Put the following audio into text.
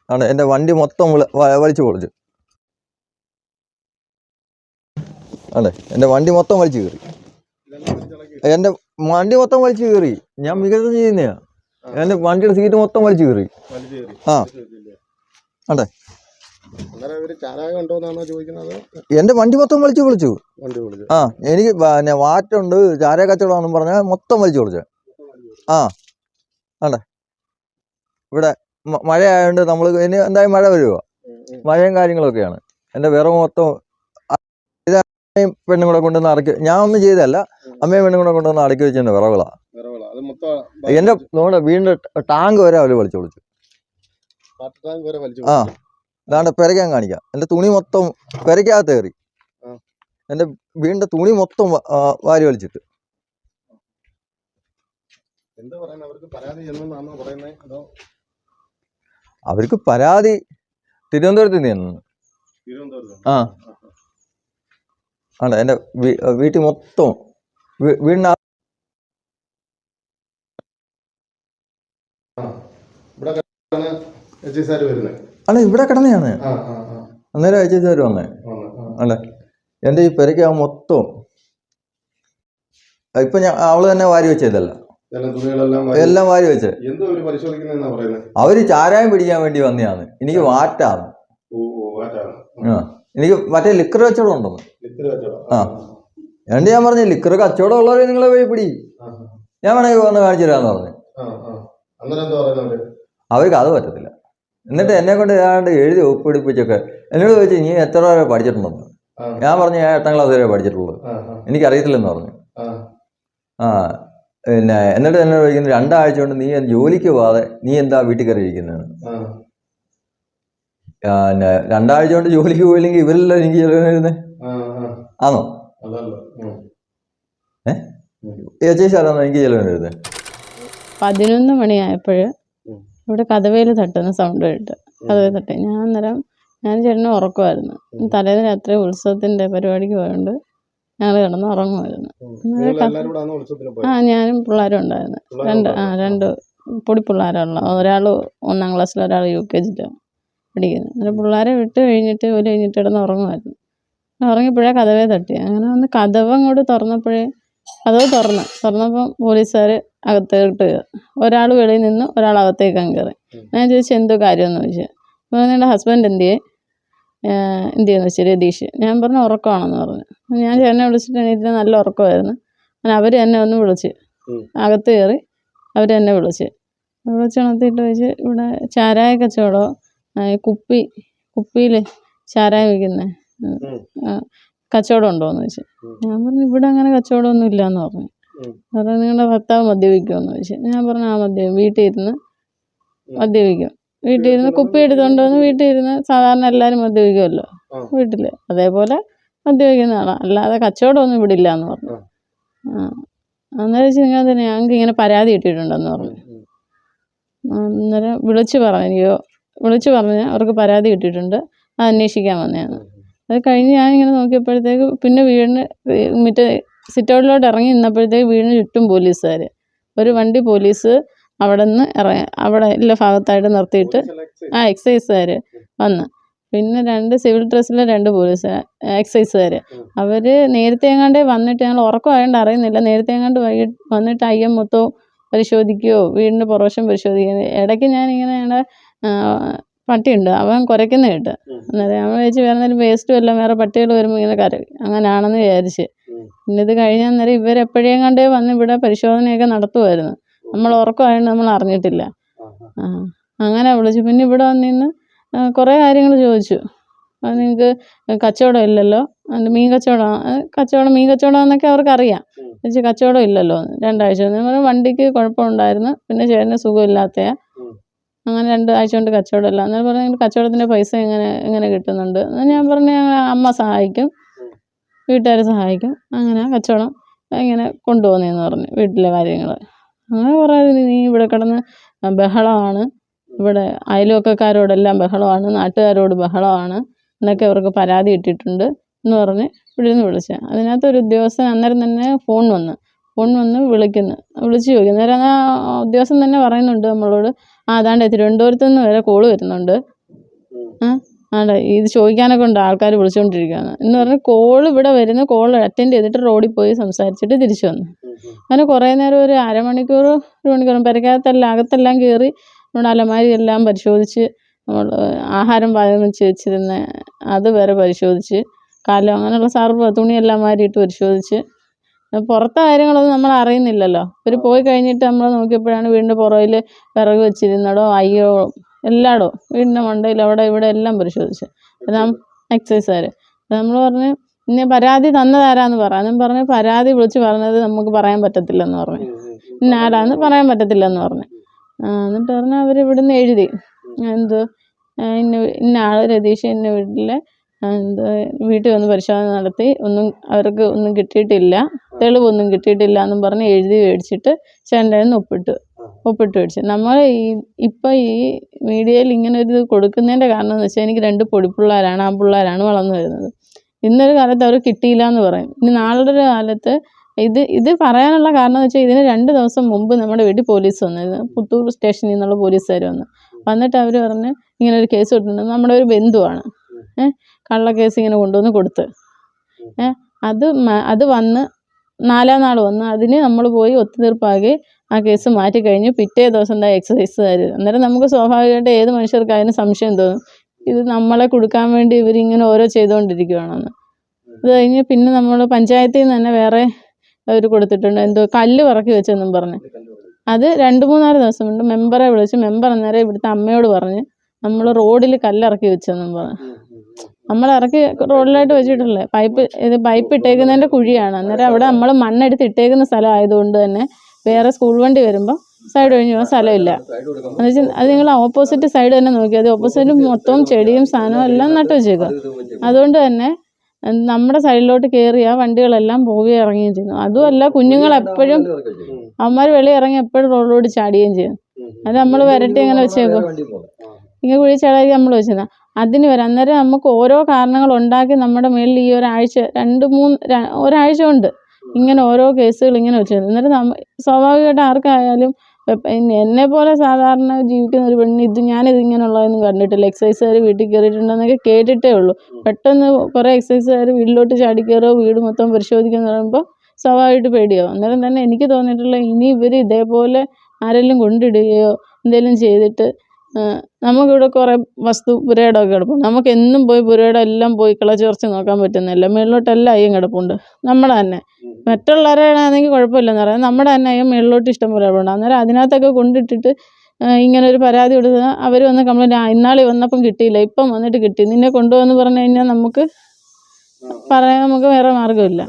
ആണ് എൻ്റെ വണ്ടി മൊത്തം വലിച്ചു പൊളിച്ചു. അതെ, എൻ്റെ വണ്ടി മൊത്തം വലിച്ചു കയറി. എൻ്റെ വണ്ടി മൊത്തം വലിച്ചു കയറി. ഞാൻ മികച്ച ചെയ്യുന്നതാ. എൻ്റെ വണ്ടിയുടെ സീറ്റ് മൊത്തം വലിച്ചു കയറി. ആ അതെ, എൻ്റെ വണ്ടി മൊത്തം വലിച്ചു പൊളിച്ചു. ആ, എനിക്ക് പിന്നെ വാറ്റുണ്ട്, ചാരായ കച്ചവടമാണെന്ന് പറഞ്ഞാൽ മൊത്തം വലിച്ചു പൊളിച്ചു. ആ അതെ, ഇവിടെ മഴയായതുകൊണ്ട് നമ്മൾ ഇനി എന്തായാലും മഴ വരുമോ, മഴയും കാര്യങ്ങളൊക്കെയാണ്. എൻ്റെ വിറവ് മൊത്തം പെണ്ണും കൂടെ കൊണ്ടുവന്ന് അടക്കി, ഞാൻ ഒന്നും ചെയ്തതല്ല, അമ്മയും പെണ്ണും കൂടെ കൊണ്ടുവന്ന് അടക്കി വെച്ചതിൻ്റെ വിറവുകളാണ്. എൻ്റെ നമ്മുടെ വീടിൻ്റെ ടാങ്ക് വരെ അവർ വലിച്ചു പൊളിച്ചു. ആ, അതാണ്ട് പെരയ്ക്കാൻ കാണിക്കാം. എൻ്റെ തുണി മൊത്തം പെരയ്ക്കകത്ത് കയറി. എൻ്റെ വീടിൻ്റെ തുണി മൊത്തം വാരി വലിച്ചിട്ട്. അവർക്ക് പരാതി തിരുവനന്തപുരത്ത് നിന്ന്. ആ ആണ്, എൻ്റെ വീട്ടിൽ മൊത്തം വീടിന അല്ല ഇവിടെ കിടന്നെയാണ്. അന്നേരം അയച്ചാർ വന്നേ. അല്ലേ, എൻ്റെ ഈ പെരയ്ക്ക് മൊത്തം ഇപ്പൊ ഞാൻ അവള് തന്നെ വാരി വെച്ചതല്ല, എല്ലാം വാരി വെച്ച്. അവര് ചാരായം പിടിക്കാൻ വേണ്ടി വന്നതാണ്. എനിക്ക് വാറ്റാണ്. എനിക്ക് മറ്റേ ലിക്കർ കച്ചവടം ഉണ്ടെന്ന്. ആ, എന്നിട്ട് ഞാൻ പറഞ്ഞു ലിക്കർ കച്ചവടം ഉള്ളവരെ നിങ്ങളെ പോയി പിടി, ഞാൻ വേണമെങ്കിൽ വന്ന് കാണിച്ചു തരാന്ന് പറഞ്ഞു. അവർക്ക് അത് പറ്റത്തില്ല. എന്നിട്ട് എന്നെ കൊണ്ട് ഏതാണ്ട് എഴുതി ഒപ്പിടിപ്പിച്ചൊക്കെ എന്നോട് ചോദിച്ചു നീ എത്ര വരെ പഠിച്ചിട്ടുണ്ടെന്ന്. ഞാൻ പറഞ്ഞു ഞാൻ 8ാം ക്ലാസ് വരെ പഠിച്ചിട്ടുള്ളൂ, എനിക്കറിയത്തില്ലെന്ന് പറഞ്ഞു. ആ, പിന്നെ എന്നിട്ട് എന്നോട് ചോദിക്കുന്നത് 2 ആഴ്ച കൊണ്ട് നീ ജോലിക്ക് പോവാതെ നീ എന്താ വീട്ടിൽ കയറി ഇരിക്കുന്നത്. പിന്നെ 2 ആഴ്ച കൊണ്ട് ജോലിക്ക് പോയില്ലെങ്കിൽ ഇവരെല്ലാം എനിക്ക് ചെലവിനിരുന്നേ ആണോ? ചേച്ചിയാണോ എനിക്ക് ചെലവിനിരുന്നേ? 11 മണിയായപ്പോഴ് ഇവിടെ കതവേൽ തട്ടുന്ന സൗണ്ട് കേട്ട്. കതവേ തട്ടി. ഞാൻ ചേട്ടന് ഉറക്കമായിരുന്നു. തലേന്ന് രാത്രി ഉത്സവത്തിൻ്റെ പരിപാടിക്ക് പോയതുകൊണ്ട് ഞങ്ങൾ കിടന്ന് ഉറങ്ങുമായിരുന്നു. ആ, ഞാനും പിള്ളേരും ഉണ്ടായിരുന്നു. 2 പൊടി പിള്ളേരുള്ള, ഒരാൾ 1ാം ക്ലാസ്സിൽ, ഒരാൾ UKGയിലാണ് പഠിക്കുന്നത്. അങ്ങനെ പിള്ളേരെ വിട്ട് കഴിഞ്ഞിട്ട് ഒരു കഴിഞ്ഞിട്ട് കിടന്ന് ഉറങ്ങുമായിരുന്നു. ഉറങ്ങിയപ്പോഴേ കതവേ തട്ടി. അങ്ങനെ ഒന്ന് കതവ് അങ്ങോട്ട് തുറന്നപ്പോഴേ കതവ് തുറന്നപ്പം പോലീസുകാർ അകത്തേട്ട് ഒരാൾ വെളിയിൽ നിന്ന് ഒരാൾ അകത്തേക്ക് കയറി. ഞാൻ ചോദിച്ചു എന്തോ കാര്യമെന്ന് ചോദിച്ചു. അപ്പോൾ നിങ്ങളുടെ ഹസ്ബൻഡ് എന്തിയെന്ന് വെച്ചു, രതീഷ്. ഞാൻ പറഞ്ഞു ഉറക്കമാണെന്ന് പറഞ്ഞു. ഞാൻ ചേട്ടനെ വിളിച്ചിട്ട് എണീറ്റ് നല്ല ഉറക്കമായിരുന്നു. അങ്ങനെ അവർ എന്നെ ഒന്ന് വിളിച്ച് അകത്ത് കയറി. അവർ എന്നെ വിളിച്ചുണർത്തിയിട്ട് ചോദിച്ച് ഇവിടെ ചാരായ കച്ചവടമോ, കുപ്പിയിൽ ചാരായം വയ്ക്കുന്നത് കച്ചവടം ഉണ്ടോയെന്ന് ചോദിച്ചു. ഞാൻ പറഞ്ഞു ഇവിടെ അങ്ങനെ കച്ചവടമൊന്നും ഇല്ലയെന്ന് പറഞ്ഞു. കാരണം നിങ്ങളുടെ ഭർത്താവ് മദ്യപിക്കുമെന്ന് ചോദിച്ചു. ഞാൻ പറഞ്ഞു ആ വീട്ടിൽ ഇരുന്ന് മദ്യപിക്കും, വീട്ടിൽ ഇരുന്ന് കുപ്പി എടുത്തുകൊണ്ട് വന്ന് വീട്ടിൽ ഇരുന്ന് സാധാരണ എല്ലാവരും മദ്യപിക്കുമല്ലോ വീട്ടിൽ, അതേപോലെ മദ്യപിക്കുന്ന ആളാണ്, അല്ലാതെ കച്ചവടമൊന്നും ഇവിടെ ഇല്ല എന്ന് പറഞ്ഞു. അന്നേരം വെച്ച് നിങ്ങൾ തന്നെ ഞങ്ങൾക്ക് ഇങ്ങനെ പരാതി കിട്ടിയിട്ടുണ്ടെന്ന് പറഞ്ഞു. അന്നേരം വിളിച്ചു പറഞ്ഞ് അവർക്ക് പരാതി കിട്ടിയിട്ടുണ്ട്, അത് അന്വേഷിക്കാൻ വന്നതാണ്. അത് കഴിഞ്ഞ് ഞാനിങ്ങനെ നോക്കിയപ്പോഴത്തേക്ക് പിന്നെ വീടിന് മറ്റേ സിറ്റൗട്ടിലോട്ട് ഇറങ്ങി നിന്നപ്പോഴത്തേക്ക് വീടിന് ചുറ്റും പോലീസുകാർ, ഒരു വണ്ടി പോലീസ് അവിടെ നിന്ന് അവിടെ എല്ലാ ഭാഗത്തായിട്ട് നിർത്തിയിട്ട് എക്സൈസുകാർ വന്ന്, പിന്നെ 2 സിവിൽ ഡ്രസ്സിലെ 2 എക്സൈസുകാർ. അവർ നേരത്തെ എങ്ങാണ്ട് വന്നിട്ട്, ഞങ്ങൾ ഉറക്കമായതുകൊണ്ട് അറിയുന്നില്ല, നേരത്തെ എങ്ങാണ്ട് വന്നിട്ട് അയ്യം മൊത്തവും പരിശോധിക്കുകയോ വീടിൻ്റെ പുറവശം പരിശോധിക്കുകയോ. ഇടയ്ക്ക് ഞാനിങ്ങനെ ഞങ്ങളുടെ പട്ടിയുണ്ട്, അവൻ കുരയ്ക്കുന്ന കേട്ട്. അന്നേരം ഞാൻ വിചാരിച്ച് വേറെ എന്തെങ്കിലും വേസ്റ്റും എല്ലാം വേറെ പട്ടികൾ വരുമ്പോൾ ഇങ്ങനെ അങ്ങനെയാണെന്ന് വിചാരിച്ച്. പിന്നെ ഇത് കഴിഞ്ഞ അന്നേരം ഇവരെപ്പോഴേയും കണ്ടേ വന്ന് ഇവിടെ പരിശോധനയൊക്കെ നടത്തുമായിരുന്നു. നമ്മൾ ഉറക്കമായതുകൊണ്ട് നമ്മൾ അറിഞ്ഞിട്ടില്ല. അങ്ങനെ വിളിച്ചു. പിന്നെ ഇവിടെ വന്നിന്ന് കുറേ കാര്യങ്ങൾ ചോദിച്ചു. അത് നിങ്ങൾക്ക് കച്ചവടം ഇല്ലല്ലോ, അത് മീൻ കച്ചവടം എന്നൊക്കെ അവർക്കറിയാം. ചോദിച്ചു കച്ചവടം ഇല്ലല്ലോ 2 ആഴ്ച. വണ്ടിക്ക് കുഴപ്പമുണ്ടായിരുന്നു, പിന്നെ ചേട്ടന് സുഖമില്ലാത്തയാ, അങ്ങനെ 2 ആഴ്ച കൊണ്ട് കച്ചവടമില്ല. അന്നേരം പറഞ്ഞു കച്ചവടത്തിൻ്റെ പൈസ എങ്ങനെ കിട്ടുന്നുണ്ട്. ഞാൻ പറഞ്ഞു അമ്മ സഹായിക്കും, വീട്ടുകാർ സഹായിക്കും, അങ്ങനെ കച്ചവടം ഇങ്ങനെ കൊണ്ടുപോകുന്നതെന്ന് പറഞ്ഞു വീട്ടിലെ കാര്യങ്ങൾ. അങ്ങനെ കുറേ നീ ഇവിടെ കിടന്ന് ബഹളമാണ്, ഇവിടെ അയൽവക്കക്കാരോടെല്ലാം ബഹളമാണ്, നാട്ടുകാരോട് ബഹളമാണ് എന്നൊക്കെ അവർക്ക് പരാതി കിട്ടിയിട്ടുണ്ട് എന്ന് പറഞ്ഞ് ഇവിടെ നിന്ന് വിളിച്ചത്. അതിനകത്തൊരു ഉദ്യോഗസ്ഥൻ അന്നേരം തന്നെ ഫോൺ വന്ന് വിളിച്ചു ചോദിക്കും. അന്നേരം ആ ഉദ്യോഗസ്ഥൻ തന്നെ പറയുന്നുണ്ട് നമ്മളോട്, അതാണ്ട് തിരുവനന്തപുരത്ത് നിന്ന് വരെ കോള് വരുന്നുണ്ട്, ആടെ ഇത് ചോദിക്കാനൊക്കെ ഉണ്ട് ആൾക്കാർ വിളിച്ചുകൊണ്ടിരിക്കുകയാണ് എന്ന് പറഞ്ഞ് കോൾ ഇവിടെ വരുന്ന കോൾ അറ്റൻഡ് ചെയ്തിട്ട് റോഡിൽ പോയി സംസാരിച്ചിട്ട് തിരിച്ചു വന്നു. അങ്ങനെ കുറേ നേരം ഒരു അരമണിക്കൂർ 1 മണിക്കൂർ അകത്തെല്ലാം കയറി നമ്മുടെ അലമാരി എല്ലാം പരിശോധിച്ച്, നമ്മൾ ആഹാരം പാചകം വെച്ചിരുന്ന അത് വരെ പരിശോധിച്ച്, കാലം അങ്ങനെയുള്ള സർവ്വ തുണിയെല്ലാം മാരിയിട്ട് പരിശോധിച്ച്. പുറത്തെ കാര്യങ്ങളൊന്നും നമ്മൾ അറിയുന്നില്ലല്ലോ. ഇവർ പോയി കഴിഞ്ഞിട്ട് നമ്മൾ നോക്കിയപ്പോഴാണ് വീടിൻ്റെ പുറകിൽ വിറക് വെച്ചിരുന്നടോ അയ്യോ എല്ലായിടോ വീടിൻ്റെ മണ്ടയിൽ അവിടെ ഇവിടെ എല്ലാം പരിശോധിച്ചു. എക്സൈസുകാർ നമ്മൾ പറഞ്ഞ് ഇന്നെ പരാതി തന്നതാരാന്ന് പറ. ഞാൻ പറഞ്ഞു പരാതി വിളിച്ച് പറഞ്ഞത് നമുക്ക് പറയാൻ പറ്റത്തില്ലെന്ന് പറഞ്ഞു. ഇന്ന ആരാന്ന് പറയാൻ പറ്റത്തില്ലെന്ന് പറഞ്ഞു. എന്നിട്ട് പറഞ്ഞാൽ അവർ ഇവിടുന്ന് എഴുതി ഇന്ന ആൾ രതീഷ് ഇന്ന വീട്ടിലെ വീട്ടിൽ വന്ന് പരിശോധന നടത്തി അവർക്ക് ഒന്നും കിട്ടിയിട്ടില്ല, തെളിവൊന്നും കിട്ടിയിട്ടില്ല എന്നും പറഞ്ഞ് എഴുതി മേടിച്ചിട്ട് ചേട്ടൻ്റെ കയ്യിൽ നിന്ന് ഒപ്പിട്ട് മേടിച്ചു. നമ്മൾ ഇപ്പം ഈ മീഡിയയിൽ ഇങ്ങനെ ഒരു ഇത് കൊടുക്കുന്നതിൻ്റെ കാരണം എന്ന് വെച്ചാൽ എനിക്ക് 2 പൊടിപ്പിള്ളേരാണ്, ആൺപിള്ളേരാണ് വളർന്നു വരുന്നത്. ഇന്നൊരു കാലത്ത് അവർ കിട്ടിയില്ല എന്ന് പറയും. ഇനി നാളെ ഒരു കാലത്ത് ഇത് പറയാനുള്ള കാരണം എന്ന് വെച്ചാൽ ഇതിന് 2 ദിവസം മുമ്പ് നമ്മുടെ വീട്ടിൽ പോലീസ് വന്നിരുന്നു. പുത്തൂർ സ്റ്റേഷനിൽ നിന്നുള്ള പോലീസുകാർ വന്നിട്ട് അവർ പറഞ്ഞ് ഇങ്ങനെ ഒരു കേസ് കൊടുത്തിട്ടുണ്ട്. നമ്മുടെ ഒരു ബന്ധുവാണ് കള്ളക്കേസ് ഇങ്ങനെ കൊണ്ടുവന്ന് കൊടുത്ത് അത് വന്ന് 4-ാം നാൾ വന്ന് അതിന് നമ്മൾ പോയി ഒത്തുതീർപ്പാക്കി ആ കേസ് മാറ്റിക്കഴിഞ്ഞ് പിറ്റേ ദിവസം എക്സൈസുകാർ. അന്നേരം നമുക്ക് സ്വാഭാവികമായിട്ട് ഏത് മനുഷ്യർക്കായാലും സംശയം തോന്നും, ഇത് നമ്മളെ കൊടുക്കാൻ വേണ്ടി ഇവരിങ്ങനെ ഓരോ ചെയ്തുകൊണ്ടിരിക്കുകയാണെന്ന്. അത് കഴിഞ്ഞ് പിന്നെ നമ്മൾ പഞ്ചായത്തിൽ നിന്ന് തന്നെ വേറെ അവർ കൊടുത്തിട്ടുണ്ട്, കല്ല് പറക്കി വെച്ചെന്നും പറഞ്ഞ്. അത് 2-3 ദിവസം കൊണ്ട് മെമ്പറെ വിളിച്ച് മെമ്പർ അന്നേരം ഇവിടുത്തെ അമ്മയോട് പറഞ്ഞ് നമ്മൾ റോഡിൽ കല്ലിറക്കി വെച്ചെന്നും പറഞ്ഞു. നമ്മൾ ഇറക്കി റോഡിലായിട്ട് വെച്ചിട്ടില്ലേ, പൈപ്പ് ഇട്ടേക്കുന്നതിൻ്റെ കുഴിയാണ്. അന്നേരം അവിടെ നമ്മൾ മണ്ണെടുത്ത് ഇട്ടേക്കുന്ന സ്ഥലം ആയതുകൊണ്ട് തന്നെ വേറെ സ്കൂൾ വണ്ടി വരുമ്പോൾ സൈഡ് ഒഴിഞ്ഞ് പോകാൻ സ്ഥലമില്ല. എന്ന് വെച്ചാൽ അത് നിങ്ങൾ ഓപ്പോസിറ്റ് സൈഡ് തന്നെ നോക്കിയാൽ ഓപ്പോസിറ്റ് മൊത്തവും ചെടിയും സാധനവും എല്ലാം നട്ടു വെച്ചേക്കുക. അതുകൊണ്ട് തന്നെ നമ്മുടെ സൈഡിലോട്ട് കയറിയ വണ്ടികളെല്ലാം പോവുകയും ഇറങ്ങുകയും ചെയ്യുന്നു. അതുമല്ല കുഞ്ഞുങ്ങൾ എപ്പോഴും അവന്മാർ വെളിയിൽ ഇറങ്ങി എപ്പോഴും റോഡിലോട്ട് ചാടുകയും ചെയ്യും. അത് നമ്മൾ വരട്ടി അങ്ങനെ വെച്ചേക്കും, ഇങ്ങനെ കുഴി ചാടാക്കി നമ്മൾ വെച്ചതാണ്. അതിന് വരാം. അന്നേരം നമുക്ക് ഓരോ കാരണങ്ങൾ ഉണ്ടാക്കി നമ്മുടെ മേളിൽ ഈ ഒരാഴ്ച കൊണ്ട് ഇങ്ങനെ ഓരോ കേസുകൾ ഇങ്ങനെ വെച്ചിരുന്നു. അന്നേരം സ്വാഭാവികമായിട്ട് ആർക്കായാലും എന്നെ പോലെ സാധാരണ ജീവിക്കുന്ന ഒരു പെണ്ണിന് ഞാനിത് ഇങ്ങനെയുള്ളതൊന്നും കണ്ടിട്ടില്ല. എക്സൈസുകാർ വീട്ടിൽ കയറിയിട്ടുണ്ടെന്നൊക്കെ കേട്ടിട്ടേ ഉള്ളൂ. പെട്ടെന്ന് കുറേ എക്സൈസുകാർ വീട്ടിലോട്ട് ചാടിക്കയറുകയോ വീട് മൊത്തം പരിശോധിക്കാൻ പറയുമ്പോൾ സ്വാഭാവികമായിട്ട് പേടിയാവും. അന്നേരം തന്നെ എനിക്ക് തോന്നിയിട്ടുള്ള ഇനി ഇവർ ഇതേപോലെ ആരെങ്കിലും കൊണ്ടിടുകയോ എന്തെങ്കിലും ചെയ്തിട്ട് നമുക്കിവിടെ കുറേ പുരയിടമൊക്കെ കിടപ്പുണ്ട്. നമുക്ക് എന്നും പോയി പുരയിടം എല്ലാം പോയി കിളച്ച് കുറച്ച് നോക്കാൻ പറ്റുന്നില്ല. മേളിലോട്ടെല്ലാം അയ്യം കിടപ്പുണ്ട്. നമ്മുടെ തന്നെ മറ്റുള്ളവരെ ആണെങ്കിൽ കുഴപ്പമില്ലെന്ന് പറയാം, നമ്മുടെ തന്നെ അയ്യം മേളിലോട്ട് ഇഷ്ടം പോലെ കിടപ്പുണ്ട്. അന്നേരം അതിനകത്തൊക്കെ കൊണ്ടിട്ടിട്ട് ഇങ്ങനെ ഒരു പരാതി കൊടുത്താൽ അവർ വന്ന് കംപ്ലൈൻറ്റ്, ഇന്നാളി വന്നപ്പം കിട്ടിയില്ല, ഇപ്പം വന്നിട്ട് കിട്ടി, നിന്നെ കൊണ്ടുപോകുമെന്ന് പറഞ്ഞു കഴിഞ്ഞാൽ നമുക്ക് പറയാൻ വേറെ മാർഗ്ഗമില്ല.